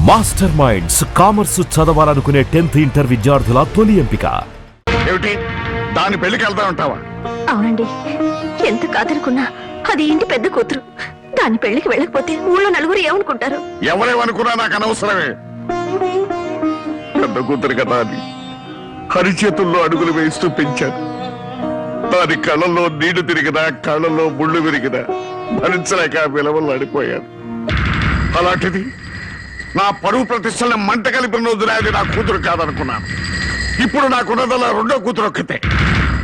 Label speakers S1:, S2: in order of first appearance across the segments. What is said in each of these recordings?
S1: Master minds commerce చదవాలనుకునే 10th inter విద్యార్థుల తొలి ఎంపిక.
S2: ఏమిటి దాని పెళ్లికి వెళ్తా ఉంటావా?
S3: అవునండి, ఎంత కాదనుకున్నా అది ఇంటి పెద్ద కూతురు. దాని పెళ్లికి వెళ్ళకపోతే ఊళ్ళో నలుగురు ఏమనుకుంటారు?
S2: ఎవరేమనుకున్నా నాకు అనవసరమే. పెద్ద కూతురు కదా అని హరిచేతుల్లో అడుగులు వేస్తూ పెంచాను. దాని కళ్ళల్లో నీళ్లు తిరిగినా కళ్ళల్లో ముళ్ళు విరిగినా భరించలేక విలవలు అడిపోయాను. అలాంటిది నా పరువు ప్రతిష్టలను మంట కలిపిన రోజున అది నా కూతురు కాదనుకున్నాను. ఇప్పుడు నాకున్నదల్లా రెండో కూతురు ఒక్కతే.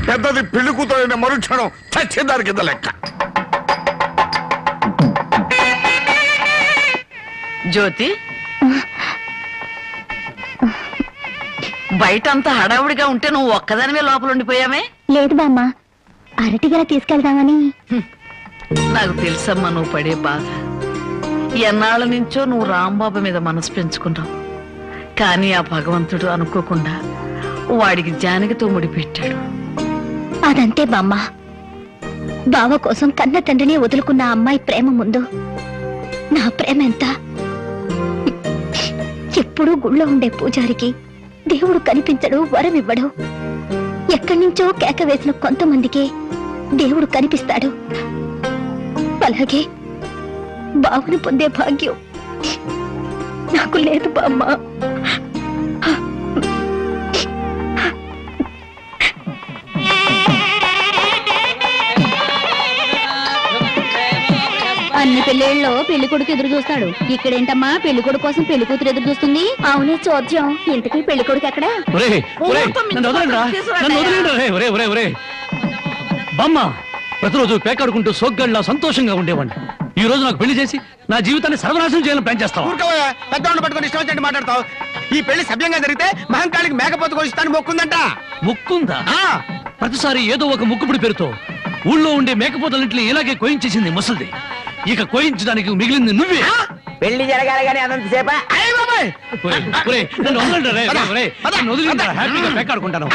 S2: పెద్దది పెళ్లి కూతురు అయిన మరుక్షణం చచ్చేదాని కింద లెక్క.
S4: జ్యోతి, బయటంతా హడావుడిగా ఉంటే నువ్వు ఒక్కదానివే లోపల ఉండిపోయామే?
S3: లేదు బామ్మ, అరటిగల తీసుకెళ్దామని.
S4: నాకు తెలుసమ్మా నువ్వు పడే బాధ. ఎన్నాళ్ళ నుంచో నువ్వు రాంబాబు మీద మనసు పెంచుకున్నావు. కానీ ఆ భగవంతుడు అనుకోకుండా వాడికి జానకితో ముడిపెట్టాడు.
S3: అదంతే బామ్మ. బావ కోసం కన్న తండ్రిని వదులుకున్న అమ్మాయి ప్రేమ ముందు నా ప్రేమ ఎంత? ఎప్పుడూ గుళ్ళో ఉండే పూజారికి దేవుడు కనిపించడు, వరం ఇవ్వడు. ఎక్కడి నుంచో కేక వేసిన కొంతమందికి దేవుడు కనిపిస్తాడు. అలాగే బావును పొందే భాగ్యం నాకు లేదు బామ్మ.
S5: అన్ని పెళ్లిళ్ళలో పెళ్లి కొడుకు ఎదురు చూస్తాడు. ఇక్కడేంటమ్మా పెళ్లి కొడుకు కోసం పెళ్లి కూతురు ఎదురు చూస్తుంది?
S3: అవునే చోద్యం, ఇంతకీ పెళ్లి కొడుకు ఎక్కడా?
S6: బామ్మ, ప్రతిరోజు పేకాడుకుంటూ సోగ్గాడిలా సంతోషంగా ఉండేవాడిని. ఈ రోజు నాకు పెళ్లి చేసి నా జీవితాన్ని సర్వనాశనం చేయాలని ప్లాన్ చేస్తావు.
S7: పెద్దవాళ్ళు పట్టుకొని ఇష్టం వచ్చినట్టు మాట్లాడతావు. ఈ పెళ్లి సభ్యంగా జరిగితే మహంకాళికి మేకపోతు కోసిస్తాను మొక్కుందంట.
S6: ముక్కుందా? ప్రతిసారి ఏదో ఒక ముక్కుపుడి పేరుతో ఊళ్ళో ఉండే మేకపోతలింట్లో ఇలాగే కోయించేసింది ముసలిది. ఇక కోయించడానికి మిగిలింది నువ్వే.
S7: పెళ్లి జరగాలి కానీ అదంత సేపా?
S6: నన్ను వదలండి రే, నన్ను వదిలిండ్రా, హ్యాపీగా పేకాడుకుంటాను.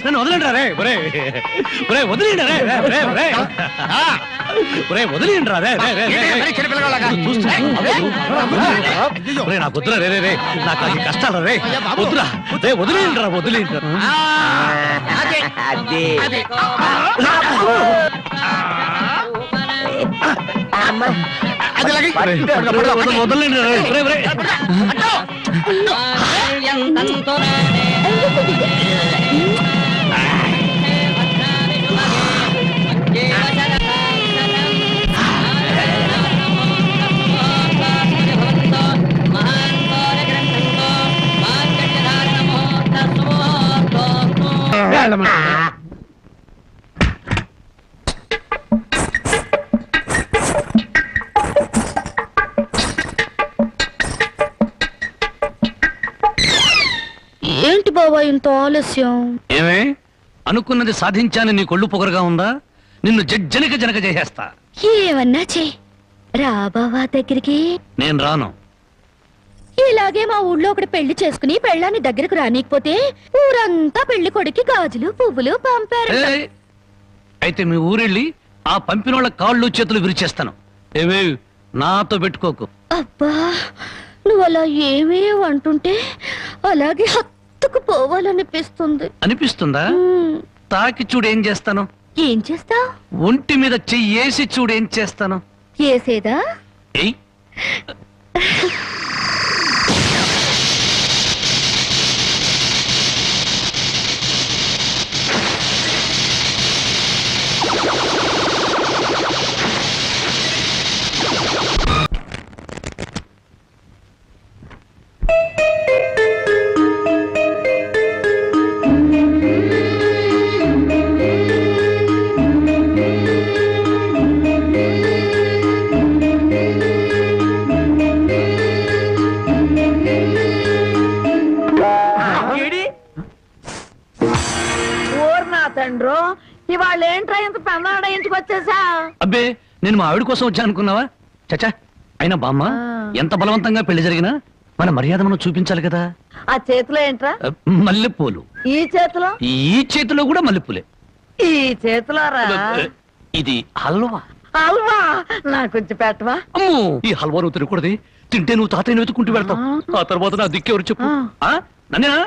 S6: నన్ను వదలండి రే, వదిలిండ్రా రే, నాకు వద్దురా రే, నాకు అది కష్టాలు రే, వద్దురా రే, వదిలిండ్రా. వదలండి రే.
S5: ఏంటి బాబా ఇంత ఆలస్యం?
S6: ఏమే అనుకున్నది సాధించాలని నీ కొళ్ళు పొగరుగా ఉందా? నిన్ను జనక చేసేస్తా.
S5: ఏమన్నా చే రా బావా దగ్గరికి.
S6: నేను రాను.
S5: ఇలాగే మా ఊళ్ళో ఒకటి పెళ్లి చేసుకుని పెళ్ళాన్ని దగ్గరకు రానికపోతే ఊరంతా పెళ్లి కొడుకి గాజులు పువ్వులు పంపారు.
S6: అయితే మీ ఊరెళ్ళి ఆ పంపినోళ్ళ కాళ్ళు చేతులు విరిచేస్తాను. ఏమే నాతో పెట్టుకోకు.
S5: అబ్బా, నువ్వు అలా ఏమీ అంటుంటే అలాగే హత్తుకు పోవాలనిపిస్తుంది.
S6: అనిపిస్తుందా? తాకి చూడు ఏం చేస్తాను.
S5: ఏం చేస్తావ్?
S6: ఒంటి మీద చెయ్యేసి చూడు ఏం చేస్తాను.
S5: ఏసేదా?
S6: ఏయ్,
S4: తండ్రో, ఇవాళ ఏంట్రా ఇంత పెన్నాడ ఇంటికి వచ్చేసా?
S6: అబ్బే, నేను మా ఆవిడ కోసం వచ్చా అనుకున్నావా? చచ్చా, అయినా బామ్మ ఎంత బలవంతంగా పెళ్లి జరిగినా మన మర్యాద మనం చూపించాలి కదా.
S4: ఆ చేతిలో ఏంట్రా?
S6: మల్లెపూలు.
S4: ఈ చేతిలో?
S6: ఈ చేతిలో కూడా మల్లెపూలే.
S4: ఈ చేతిలో రా.
S6: ఇది హల్వా.
S4: హల్వా నాకు కొంచెం పెట్టవా?
S6: అమ్మో, ఈ హల్వా నువ్వు తినకూడదు. తింటే నువ్వు తాతయ్యని వెతుకుంటూ వెళ్తావు. ఆ తర్వాత నా దిక్కెవరు చెప్పు? నన్నేనా?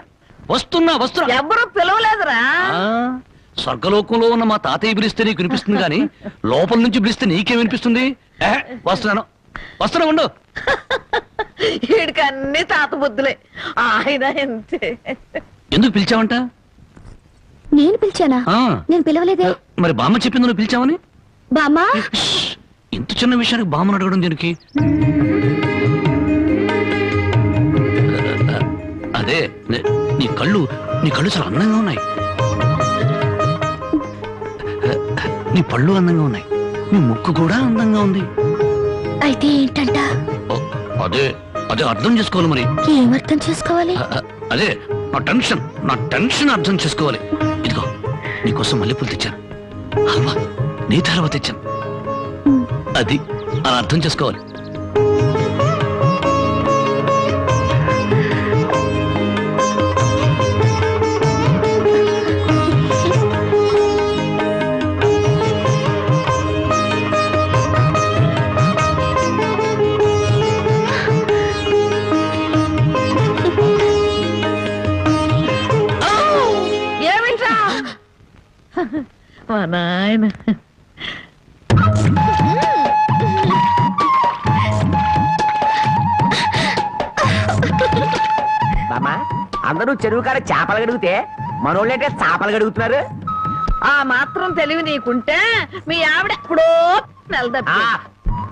S6: వస్తున్నా.
S4: ఎవరు పిలవలేదురా.
S6: స్వర్గలోకంలో ఉన్న మా తాతయ్య పిలిస్తే నీకు వినిపిస్తుంది కానీ లోపల నుంచి పిలిస్తే నీకేం వినిపిస్తుంది? వస్తున్నా ఉండు.
S4: వీడికి అన్ని తాత బుద్ధులే. ఆయన ఎంతే.
S6: ఎందుకు పిలిచావంట?
S5: నేను పిలిచానా? నేను పిలవలేదే.
S6: మరి బామ్మ చెప్పింది నువ్వు పిలిచావని.
S5: బామ్మా,
S6: ఇంత చిన్న విషయానికి బామ్మను అడగడం దీనికి? అదే నీ కళ్ళు చాలా అందంగా ఉన్నాయి. నీ పళ్ళు అందంగా ఉన్నాయి. నీ ముక్కు కూడా అందంగా ఉంది.
S5: అయితే ఏంటంట?
S6: అదే అర్థం చేసుకోవాలి. మరి
S5: ఏం అర్థం చేసుకోవాలి?
S6: అదే నా టెన్షన్ అర్థం చేసుకోవాలి. ఇదిగో నీకోసం మల్లెపూలు తెచ్చాను, హల్వా నీ తర్వాత తెచ్చాను. అది అలా అర్థం చేసుకోవాలి.
S4: మా నాయన
S7: బామ్మా, అందరూ చెరువు కాడ చేపలు గడిగితే మనోళ్ళంటే చేపలు గడుగుతున్నారు.
S4: ఆ మాత్రం తెలివి నీకుంటే మీ ఆవిడ ఎప్పుడో నెలదప్పి.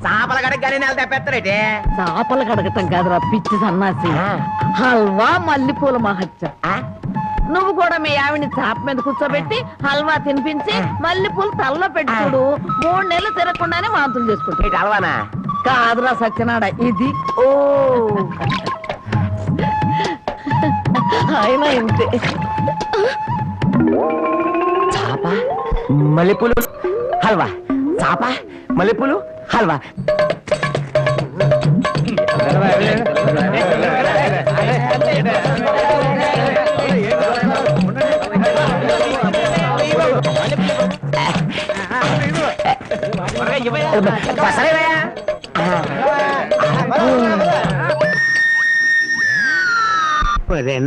S7: చేపలు గడగగానే నెల తప్పేస్తారేటే.
S4: చేపలు కడగటం కాదురా పిచ్చి సన్నాసి. హల్వా మల్లెపూల మహత్యం. నువ్వు కూడా మీ ఆవిడ్ని చాప మీద కూర్చోబెట్టి హల్వా తినిపించి మల్లెపూలు తలలో పెట్టుకోడు. 3 నెలలు తినకుండానే వాంతులు చేసుకుంటాడు.
S7: హల్వానా?
S4: కాదురా సత్యనాడ, ఇది. ఓ ఆయన ఇంతే.
S7: చాప మల్లెపూలు హల్వా, చాప మల్లెపూలు హల్వా.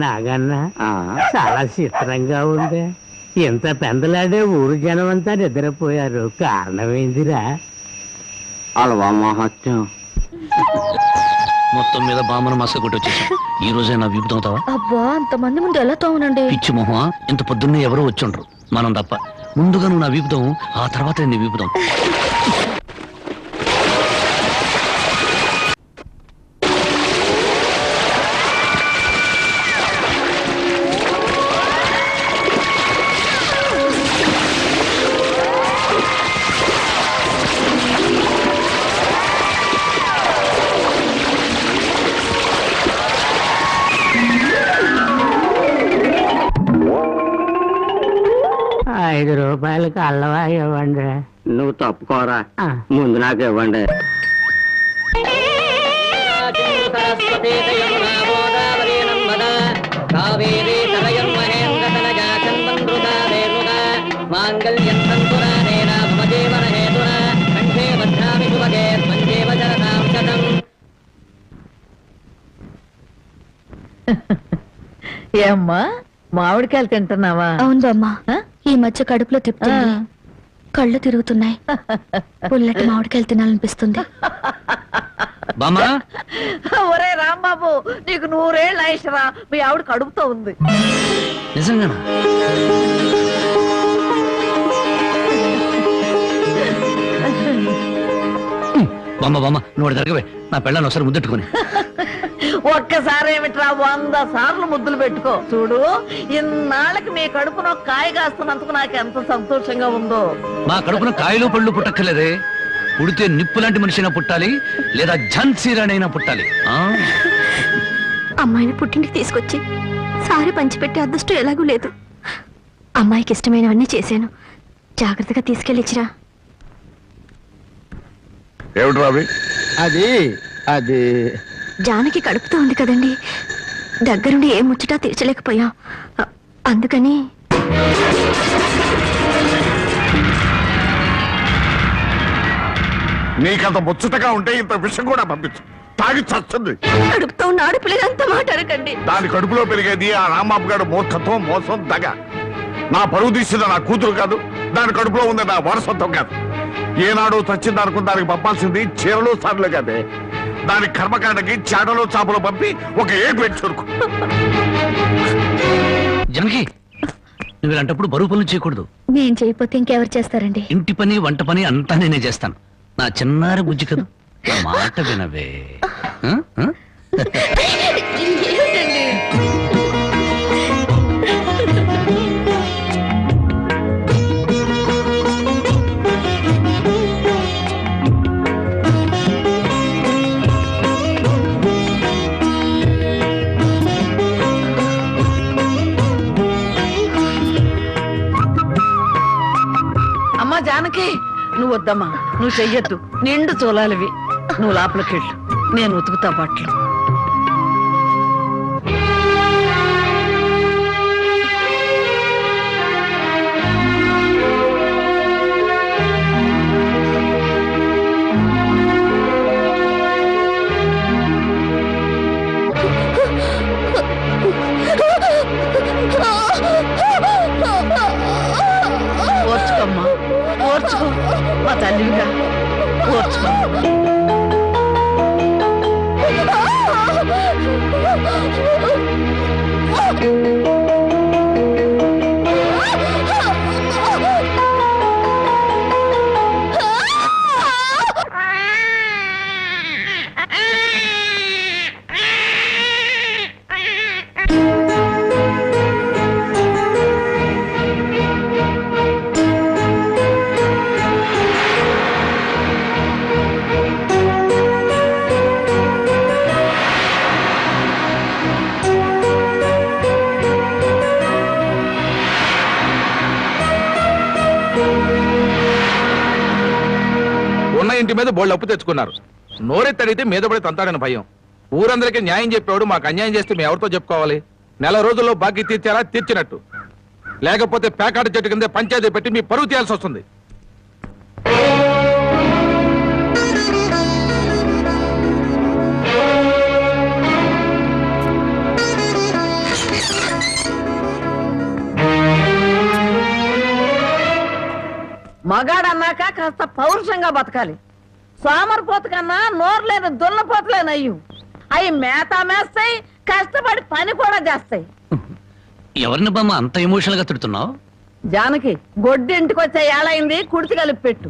S8: నాగన్న చాలా చిత్రంగా ఉంది. ఎంత పెందలాడే ఊరు జనం అంతా నిద్రపోయారు. కారణమేందిరా?
S7: హల్వా మహత్యం.
S6: మొత్తం మీద బామ్మను మస కొట్టి వచ్చేసాం. ఈ రోజే నా వీపు తోముతావా?
S5: అబ్బా, అంతమంది ముందు ఎలా తోమనండి?
S6: పిచ్చి మొహమా, ఇంత పొద్దున్నే ఎవరో వచ్చుండ్రు, మనం తప్ప. ముందుగా నువ్వు నా వీపుతాం, ఆ తర్వాత నీ వీపుతాం.
S8: రూపాయలకి అల్లవా ఇవ్వండి.
S7: నువ్వు తప్పుకోరా, ముందు నాకు ఇవ్వండి.
S4: ఏమ్మా, మామిడికాయలు తింటున్నావా?
S5: అవును బామ్మా, ఈ మధ్య కడుపులో తిప్పుతుంది, కళ్ళు తిరుగుతున్నాయి. పుల్లటి మామిడికాయలు తినాలనిపిస్తుంది.
S4: ఒరే రాంబాబు, నీకు 100 ఏళ్ళు ఆయుష్రా. మీ ఆవిడ కడుపుతో ఉంది.
S6: నిజంగానా? బామ్మ నువ్వు జరగవే, నా పెళ్ళాన్ని ఒకసారి ముద్దెట్టుకుని.
S4: ఒక్కసారి ఏమిట్రా, 100 సార్లు ముద్దులు పెట్టుకో. చూడు, ఇన్నాళ్ళకి మీ కడుపున కాయ కాస్తున్నందుకు నాకు ఎంత సంతోషంగా ఉందో.
S6: మా కడుపున కాయలు పళ్ళు పుట్టక్కర్లేదే. పుడితే నిప్పు లాంటి మనిషినా పుట్టాలి, లేదా ఝాన్సీ రాణైనా పుట్టాలి.
S5: అమ్మాయిని పుట్టింటికి తీసుకొచ్చి సారి పంచిపెట్టే అదృష్టం ఎలాగూ లేదు. అమ్మాయికి ఇష్టమైనవన్నీ చేశాను. జాగ్రత్తగా తీసుకెళ్ళిచ్చిరా.
S2: ఏమిటి రావి?
S7: అది
S5: జానకి కడుపుతో ఉంది కదండి, దగ్గరుండి ఏ ముచ్చటా తీర్చలేకపోయాం. అందుకని
S2: నీకంత ముచ్చటగా ఉంటే ఇంత విషయం కూడా పంపించు. తాగి చస్తుంది.
S5: కడుపుతో ఉన్న ఆడపిల్లలంతా మాట్లాడకండి.
S2: దాని కడుపులో పెరిగేది ఆ రాంబాబు గారు మూర్ఖత్వం, మోసం, దగ. నా పరువు తీసిన నా కూతురు కాదు, దాని కడుపులో ఉంది నా వారసత్వం కాదు. ఏనాడు చచ్చింది అనుకుని దానికి పంపాల్సింది చీరలు సార్లు కాదే. దాని కర్మకాండకి చాటలు చాపలు పంపి ఒక ఏడు పెట్టి చూరుకు.
S6: జనకి, నువ్వు ఇలాంటప్పుడు బరువు పనులు చేయకూడదు.
S5: నేను చేయకపోతే ఇంకెవరు చేస్తారండి?
S6: ఇంటి పని, వంట పని అంతా నేనే చేస్తాను. నా చిన్నారి బుజ్జి కదా, నా మాట వినవే. ఆ? ఆ?
S4: అమ్మా జానకి, నువ్వు వద్దమ్మా, నువ్వు చెయ్యొద్దు. నిండు చూలాలివి. నువ్వు లోపలికెళ్ళు, నేను ఉతుకుతా బట్టలు. ఓర్చుకోమ్మా, ఓర్చుకో. మా తల్లిగా ఓర్చుకో.
S7: ఉన్న ఇంటి మీద బోళ్ళు అప్పు తెచ్చుకున్నారు. నోరెత్తి అడిగితే మీద పడి తంతాడని భయం. ఊరందరికీ న్యాయం చెప్పేవాడు మాకు అన్యాయం చేస్తే మేము ఎవరితో చెప్పుకోవాలి? నెల రోజుల్లో బాకీ తీర్చారా? తీర్చినట్టు. లేకపోతే పేకాట చెట్టు కింద పంచాయతీ పెట్టి మీ పరువు తీయాల్సి వస్తుంది.
S4: మగాడన్నాక కాస్త పౌరుషంగా బతకాలి. సోమరిపోత కన్నా నోరులేని దున్నపోతలేనయ్యు. అవి మేత మేస్తాయి, కష్టపడి పని కూడా చేస్తాయి.
S6: ఎవరిని బామ్మ అంత ఎమోషనల్ గా తిడుతున్నావు?
S4: జానకి, గొడ్డి ఇంటికి వచ్చే ఏళైంది, కుడితి కలిపి పెట్టు.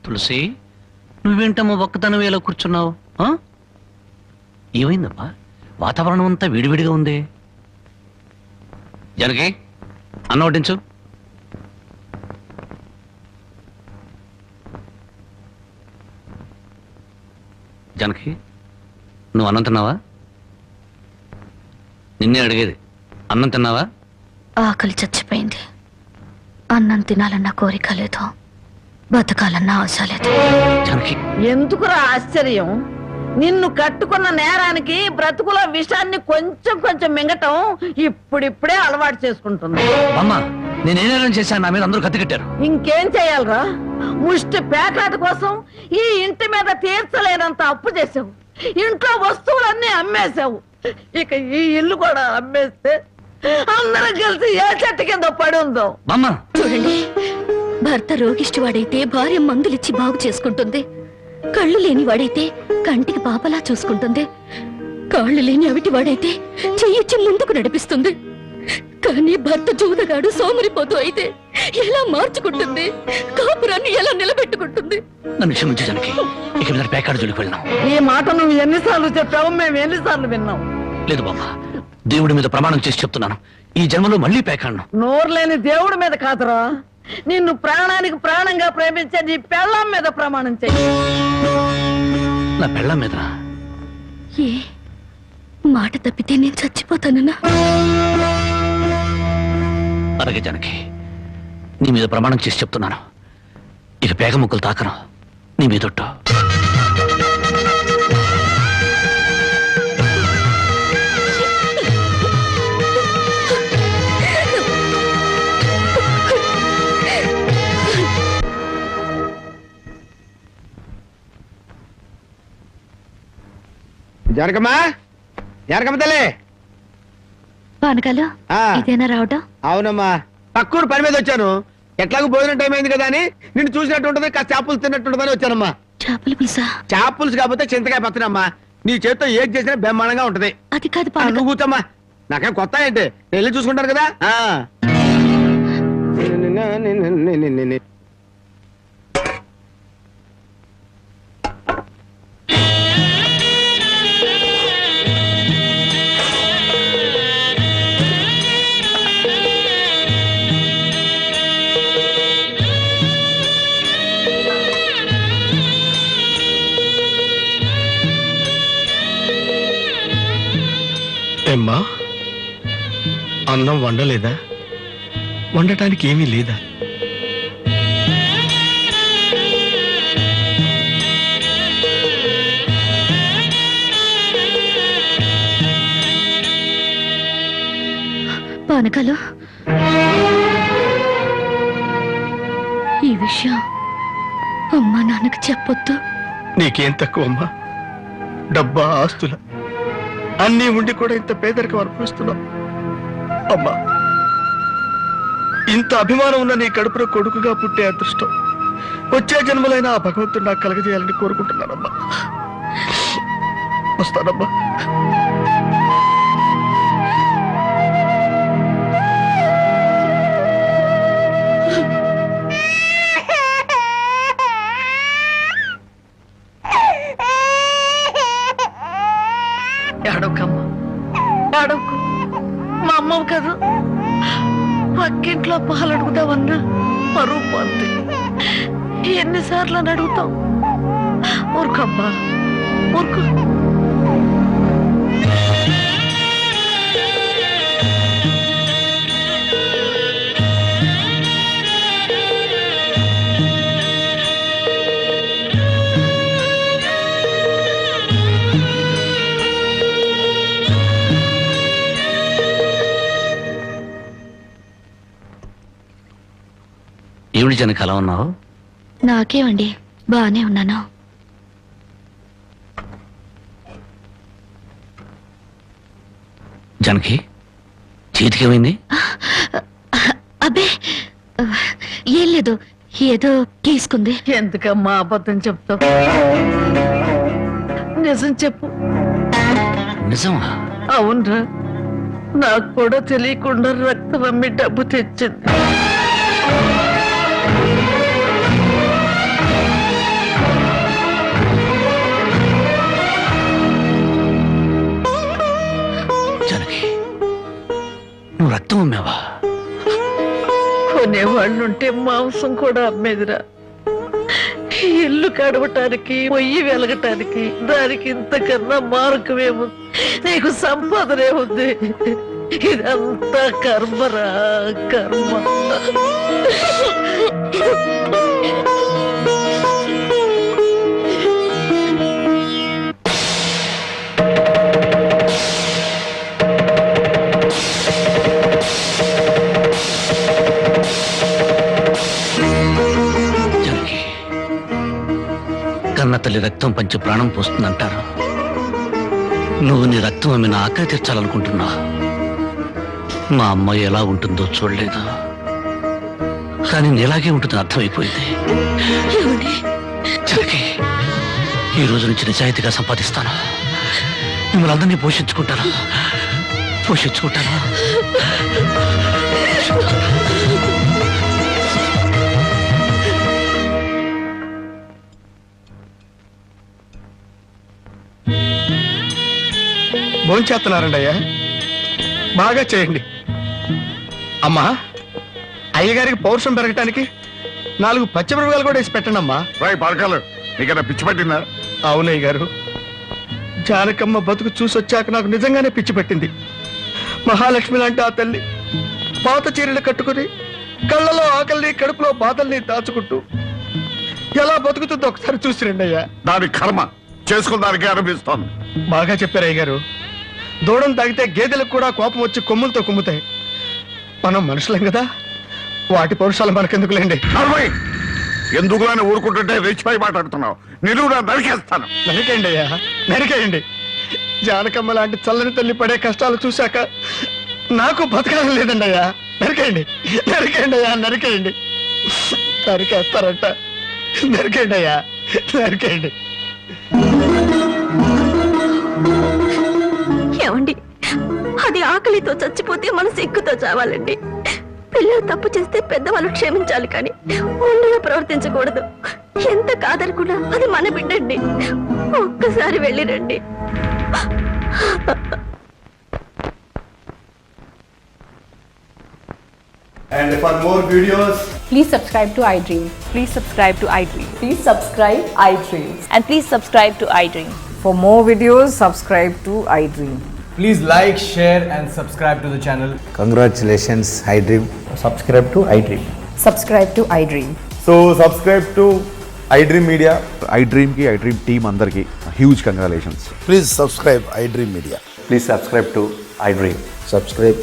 S6: తులసి, నువ్వేంటమ్మా ఒక్కతనం ఎలా కూర్చున్నావు? ఏమైందమ్మా? వాతావరణం అంతా విడివిడిగా ఉంది. జనకి, అన్నం వడ్డించు. జనకి, నువ్వు అన్నం తిన్నావా? నిన్నే అడిగేది. అన్నం తిన్నావా?
S5: ఆకలి చచ్చిపోయింది. అన్నం తినాలన్న కోరిక లేదు, బతకాలన్న ఆశ లేదు.
S6: జనకి,
S4: ఎందుకురా ఆశ్చర్యం? నిన్ను కట్టుకున్న నేరానికి బ్రతుకుల విషాన్ని కొంచెం కొంచెం మింగటం ఇప్పుడిప్పుడే అలవాటు చేసుకుంటుంది.
S6: అమ్మా, నేనేం చేశాను? నా మీద అందరూ కత్తి కట్టారు.
S4: ఇంకేం చెయ్యాలరా? ముష్టి పేకాట కోసం ఈ ఇంటి మీద తీర్చలేనంత అప్పు చేసావు. ఇంట్లో వస్తువులన్నీ అమ్మేశావు. ఇక ఈ ఇల్లు కూడా అమ్మేస్తే అందరం కలిసి ఏ చెట్టు కింద పడి ఉందో.
S5: చూడండి, భర్త రోగిష్టి వాడైతే భార్య మందులిచ్చి బాగు చేసుకుంటుంది. కళ్ళు లేని వాడైతే కంటికి పాపలా చూసుకుంటుంది. కాళ్ళు లేని అవిటి వాడైతే చెయ్యిచ్చి ముందుకు నడిపిస్తుంది. కానీ భర్త జూదగాడు సోమరిపోతూ అయితే ఎలా మార్చుకుంటుంది? కాపురాన్ని ఎలా నిలబెట్టుకుంటుంది?
S6: నన్ను క్షమించు జనకి, ఇక మీద పేకాడు జోలికి వెళ్ళినాం.
S4: ఈ మాట నువ్వు ఎన్నిసార్లు చెప్పావు, మేము ఎన్నిసార్లు విన్నాం.
S6: లేదు బామ్మ, దేవుడి మీద ప్రమాణం చేసి చెప్తున్నాను, ఈ జన్మలో మళ్ళీ పేకాడను.
S4: నోరు లేని దేవుడి మీద కాదురా, నిన్ను ప్రాణానికి ప్రాణంగా ప్రేమించే నీ పెళ్ళాం మీద ప్రమాణం చెయ్యి.
S6: నా పెళ్ళాం మీద?
S5: ఏ మాట తప్పితే నేను చచ్చిపోతానన్నా?
S6: అలాగే జనకి, నీ మీద ప్రమాణం చేసి చెప్తున్నాను, ఇక పేగ ముక్కలు తాకను. నీ మీదొట్టు.
S9: జనకమ్మా, జనకమ్మ తల్లి.
S3: పానకాలు ఇదేనా రావటం?
S9: అవునమ్మా, పక్కూరు పని మీద వచ్చాను. ఎట్లాగో భోజనం టైం అయింది కదా అని నిన్ను చూసినట్టు ఉంటది, కాస్త చేపలు తిన్నట్టు ఉంటుందని వచ్చానమ్మా.
S3: చేపల పులుసా?
S9: చేపలుసు కాకపోతే చింతకాయ పచ్చనమ్మా. నీ చేత్తో ఏది చేసినా బ్రహ్మాండంగా ఉంటది.
S3: అది కాదు
S9: నువ్వు కూర్చోమ్మా, నాకేం కొత్త ఏంటి, వెళ్ళి చూసుకుంటాను కదా.
S10: ఏమ్మా, అన్నం వండలేదా? వండటానికి ఏమీ లేదా?
S3: పానకాలు, ఈ విషయం అమ్మా నాన్నకు చెప్పొద్దు.
S10: నీకేం తక్కువమ్మా? డబ్బా, ఆస్తుల అన్నీ ఉండి కూడా ఇంత పేదరికం అనుభవిస్తున్నావు. అమ్మా, ఇంత అభిమానం ఉన్న నీ కడుపులో కొడుకుగా పుట్టే అదృష్టం వచ్చే జన్మలైన ఆ భగవంతుడు నాకు కలగజేయాలని కోరుకుంటున్నానమ్మా. వస్తానమ్మా.
S4: ఏడవకమ్మా, ఏడవకు. మా అమ్మవు కదా, పక్కింట్లో పాలు అడుగుదామన్నా పరువు పోతే ఎన్నిసార్లు అని అడుగుతాం. ఊరుకమ్మా, ఊరుకు.
S6: ఏమిటి జనక అలా ఉన్నావు?
S3: నాకేమండి, బానే ఉన్నాను.
S6: జనకి చేతికేమైంది?
S3: అబ్బే ఏం లేదు, ఏదో గీసుకుంది.
S4: ఎందుకమ్మా అబద్ధం చెప్తావు? నిజం చెప్పు.
S6: నిజమా?
S4: అవునరా, నాకు కూడా తెలియకుండా రక్తం అమ్మి డబ్బు తెచ్చింది.
S6: నువ్వు రక్తం అమ్మావా?
S4: కొనేవాళ్ళుంటే మాంసం కూడా అమ్మేదిరా. ఇల్లు కడవటానికి, పొయ్యి వెలగటానికి దానికి ఇంతకన్నా మార్గమేముంది? నీకు సంపాదనే ఉంది. ఇదంతా కర్మరా, కర్మ.
S6: కన్న తల్లి రక్తం పంచి ప్రాణం పోస్తుందంటారు. నువ్వు నీ రక్తం అమ్మిన ఆకలి తీర్చాలనుకుంటున్నా. మా అమ్మాయి ఎలా ఉంటుందో చూడలేదు, కానీ నీలాగే ఉంటుందని అర్థమైపోయింది. జనకి, ఈ రోజు నుంచి నిజాయితీగా సంపాదిస్తాను. మిమ్మల్ని అందరినీ పోషించుకుంటాను.
S10: భోంచేస్తున్నారండి అయ్యా, బాగా చేయండి. అమ్మా, అయ్యగారికి పౌరుషం పెరగటానికి 4 పచ్చిమిరపకాయలు కూడా వేసి పెట్టండి అమ్మా.
S2: రాయ్ పాలకాలు, నీకన్నా పిచ్చి పట్టిందా?
S10: అవునయ్య గారు, జానకమ్మ బతుకు చూసొచ్చాక నాకు నిజంగానే పిచ్చి పట్టింది. మహాలక్ష్మి లాంటి ఆ తల్లి పాత చీరలు కట్టుకుని కళ్ళలో ఆకలిని, కడుపులో బాధల్ని దాచుకుంటూ ఎలా బతుకుతుందో ఒకసారి చూసి రండి అయ్యా.
S2: దాని కర్మ చేసుకున్నానికి అనిపిస్తోంది.
S10: బాగా చెప్పారు అయ్య గారు. దూడం తాగితే గేదెలకు కూడా కోపం వచ్చి కొమ్ములతో కుమ్ముతాయి. మనం మనుషులం కదా, వాటి పౌరుషాలు మనకెందుకులేండి.
S2: ఎందుకు అని ఊరుకుంటుంటే రెచ్చిపోయి మాట్లాడుతున్నావు. నిలువురా నరికేస్తాను.
S10: నరికేయండి అయ్యా, నరికేయండి. జానకమ్మ లాంటి చల్లని తల్లి పడే కష్టాలు చూశాక నాకు బతకాలని లేదండి అయ్యా. నరికేయండి నరికేయండి అయ్యా, నరికేయండి. నరికేస్తారంట, నరికేయండి అయ్యా, నరికేయండి.
S5: ఏమండి, అది ఆకలితో చచ్చిపోతే మన సిగ్గుతో చావాలండి. పిల్లలు తప్పు చేస్తే పెద్దవాళ్ళు క్షమించాలి, కానీ ఒండుగా ప్రవర్తించకూడదు. ఎంత కాదనుకున్నా అది మన బిడ్డండి. ఒక్కసారి వెళ్ళిరండి.
S11: And for more videos,
S12: Please subscribe to iDream.
S13: Please subscribe to iDream.
S12: Please subscribe iDream.
S13: And please subscribe to iDream.
S12: For more videos, subscribe to iDream.
S11: please like, share and subscribe to the channel.
S9: Congratulations iDream.
S11: Subscribe to iDream.
S12: Subscribe to iDream.
S11: So subscribe to iDream Media.
S1: iDream కి iDream team అందరికి huge congratulations.
S2: Please subscribe iDream media.
S11: Please subscribe to iDream.
S2: Subscribe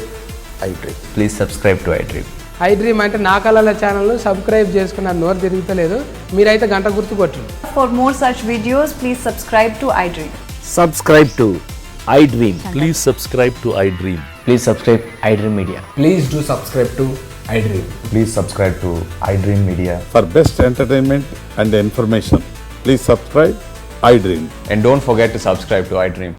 S2: iDream.
S11: Please subscribe to iDream.
S12: iDream అంటే నా కళల channel subscribe చేసుకున్న నోరు తిరుగుతలేదు. మీరైతే గంట గుర్తు కొట్టండి.
S13: For more such videos, please subscribe to iDream.
S6: Subscribe to iDream.
S1: Please subscribe to iDream.
S6: Please subscribe iDream Media.
S11: Please do subscribe to iDream.
S2: Please subscribe to iDream Media.
S14: For best entertainment and information, please subscribe iDream.
S11: And don't forget to subscribe to iDream.